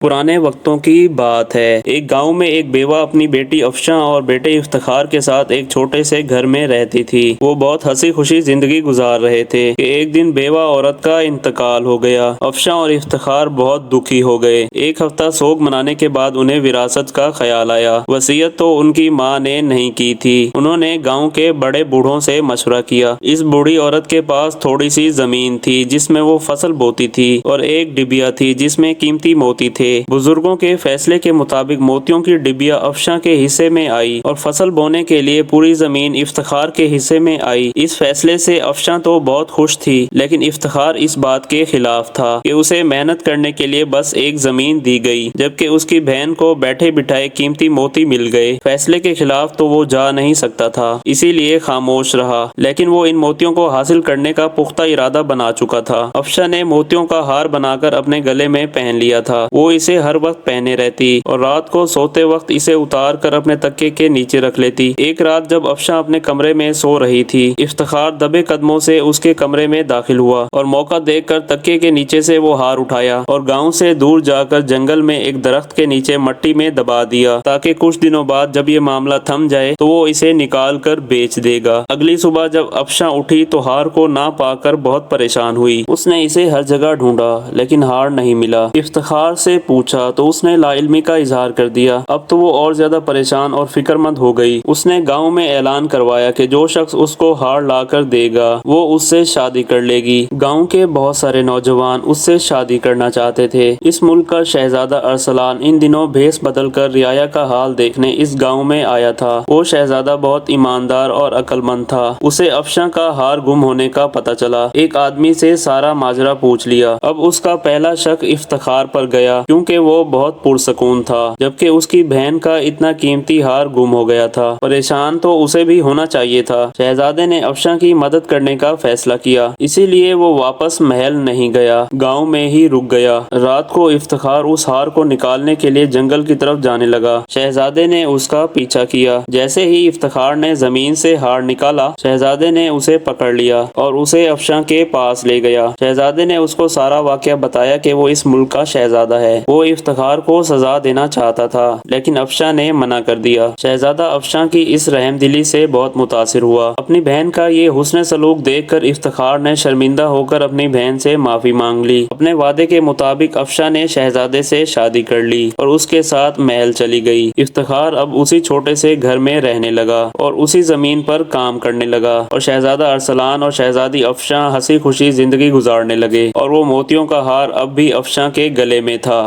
पुराने वक्तों की बात है। एक गांव में एक बेवा अपनी बेटी अफशां और बेटे इफ्तिखार के साथ एक छोटे से घर में रहती थी। वो बहुत हंसी खुशी जिंदगी गुजार रहे थे कि एक दिन बेवा औरत का इंतकाल हो गया। अफशां और इफ्तिखार बहुत दुखी हो गए। एक हफ्ता सोग मनाने के बाद उन्हें विरासत का ख्याल आया। वसीयत तो उनकी माँ ने नहीं की थी। उन्होंने गाँव के बड़े बूढ़ों से मशवरा किया। इस बूढ़ी औरत के पास थोड़ी सी जमीन थी जिसमें वो फसल बोती थी और एक डिबिया थी जिसमें कीमती मोती थे। बुजुर्गों के फैसले के मुताबिक मोतियों की डिबिया अफशां के हिस्से में आई और फसल बोने के लिए पूरी जमीन इफ्तिखार के हिस्से में आई। इस फैसले से अफशां तो बहुत खुश थी, लेकिन इफ्तिखार इस बात के खिलाफ था कि उसे मेहनत करने के लिए बस एक जमीन दी गई, जबकि उसकी बहन को बैठे बिठाए कीमती मोती मिल गए। फैसले के खिलाफ तो वो जा नहीं सकता था, इसीलिए खामोश रहा, लेकिन वो इन मोतियों को हासिल करने का पुख्ता इरादा बना चुका था। अफशां ने मोतियों का हार बनाकर अपने गले में पहन लिया था। वो इसे हर वक्त पहने रहती और रात को सोते वक्त इसे उतार कर अपने तकिए के नीचे रख लेती। एक रात जब अफशां अपने कमरे में सो रही थी, इफ्तिखार दबे कदमों से उसके कमरे में दाखिल हुआ और मौका देखकर तकिए के नीचे से वो हार उठाया और गांव से दूर जाकर जंगल में एक दरख्त के नीचे मट्टी में दबा दिया, ताकि कुछ दिनों बाद जब ये मामला थम जाए तो वो इसे निकाल कर बेच देगा। अगली सुबह जब अफशां उठी तो हार को ना पाकर बहुत परेशान हुई। उसने इसे हर जगह ढूंढा, लेकिन हार नहीं मिला। इफ्तिखार से पूछा तो उसने लाइल्मी का इजहार कर दिया। अब तो वो और ज्यादा परेशान और फिक्रमंद हो गई। उसने गांव में ऐलान करवाया कि जो शख्स उसको हार ला कर देगा वो उससे शादी कर लेगी। गांव के बहुत सारे नौजवान उससे शादी करना चाहते थे। इस मुल्क का शहजादा अरसलान इन दिनों भेस बदल कर रियाया का हाल देखने इस गाँव में आया था। वो शहजादा बहुत ईमानदार और अक्लमंद था। उसे अफशां का हार गुम होने का पता चला। एक आदमी से सारा माजरा पूछ लिया। अब उसका पहला शक इफ्तिखार पर गया, क्योंकि वो बहुत पुरसकून था, जबकि उसकी बहन का इतना कीमती हार गुम हो गया था। परेशान तो उसे भी होना चाहिए था। शहजादे ने अफशां की मदद करने का फैसला किया, इसीलिए वो वापस महल नहीं गया, गांव में ही रुक गया। रात को इफ्तिखार उस हार को निकालने के लिए जंगल की तरफ जाने लगा। शहजादे ने उसका पीछा किया। जैसे ही इफ्तिखार ने जमीन से हार निकाला, शहजादे ने उसे पकड़ लिया और उसे अफशां के पास ले गया। शहजादे ने उसको सारा वाकया बताया कि वो इस मुल्क का शहजादा है। वो इफ्तिखार को सजा देना चाहता था, लेकिन अफशां ने मना कर दिया। शहजादा अफशां की इस रहमदिली से बहुत मुतासिर हुआ। अपनी बहन का ये हुस्न सलूक देखकर इफ्तिखार ने शर्मिंदा होकर अपनी बहन से माफी मांग ली। अपने वादे के मुताबिक अफशां ने शहजादे से शादी कर ली और उसके साथ महल चली गई। इफ्तिखार अब उसी छोटे से घर में रहने लगा और उसी जमीन पर काम करने लगा और शहजादा अरसलान और शहजादी अफशां हंसी खुशी जिंदगी गुजारने लगे और वो मोतियों का हार अब भी अफशां के गले में था।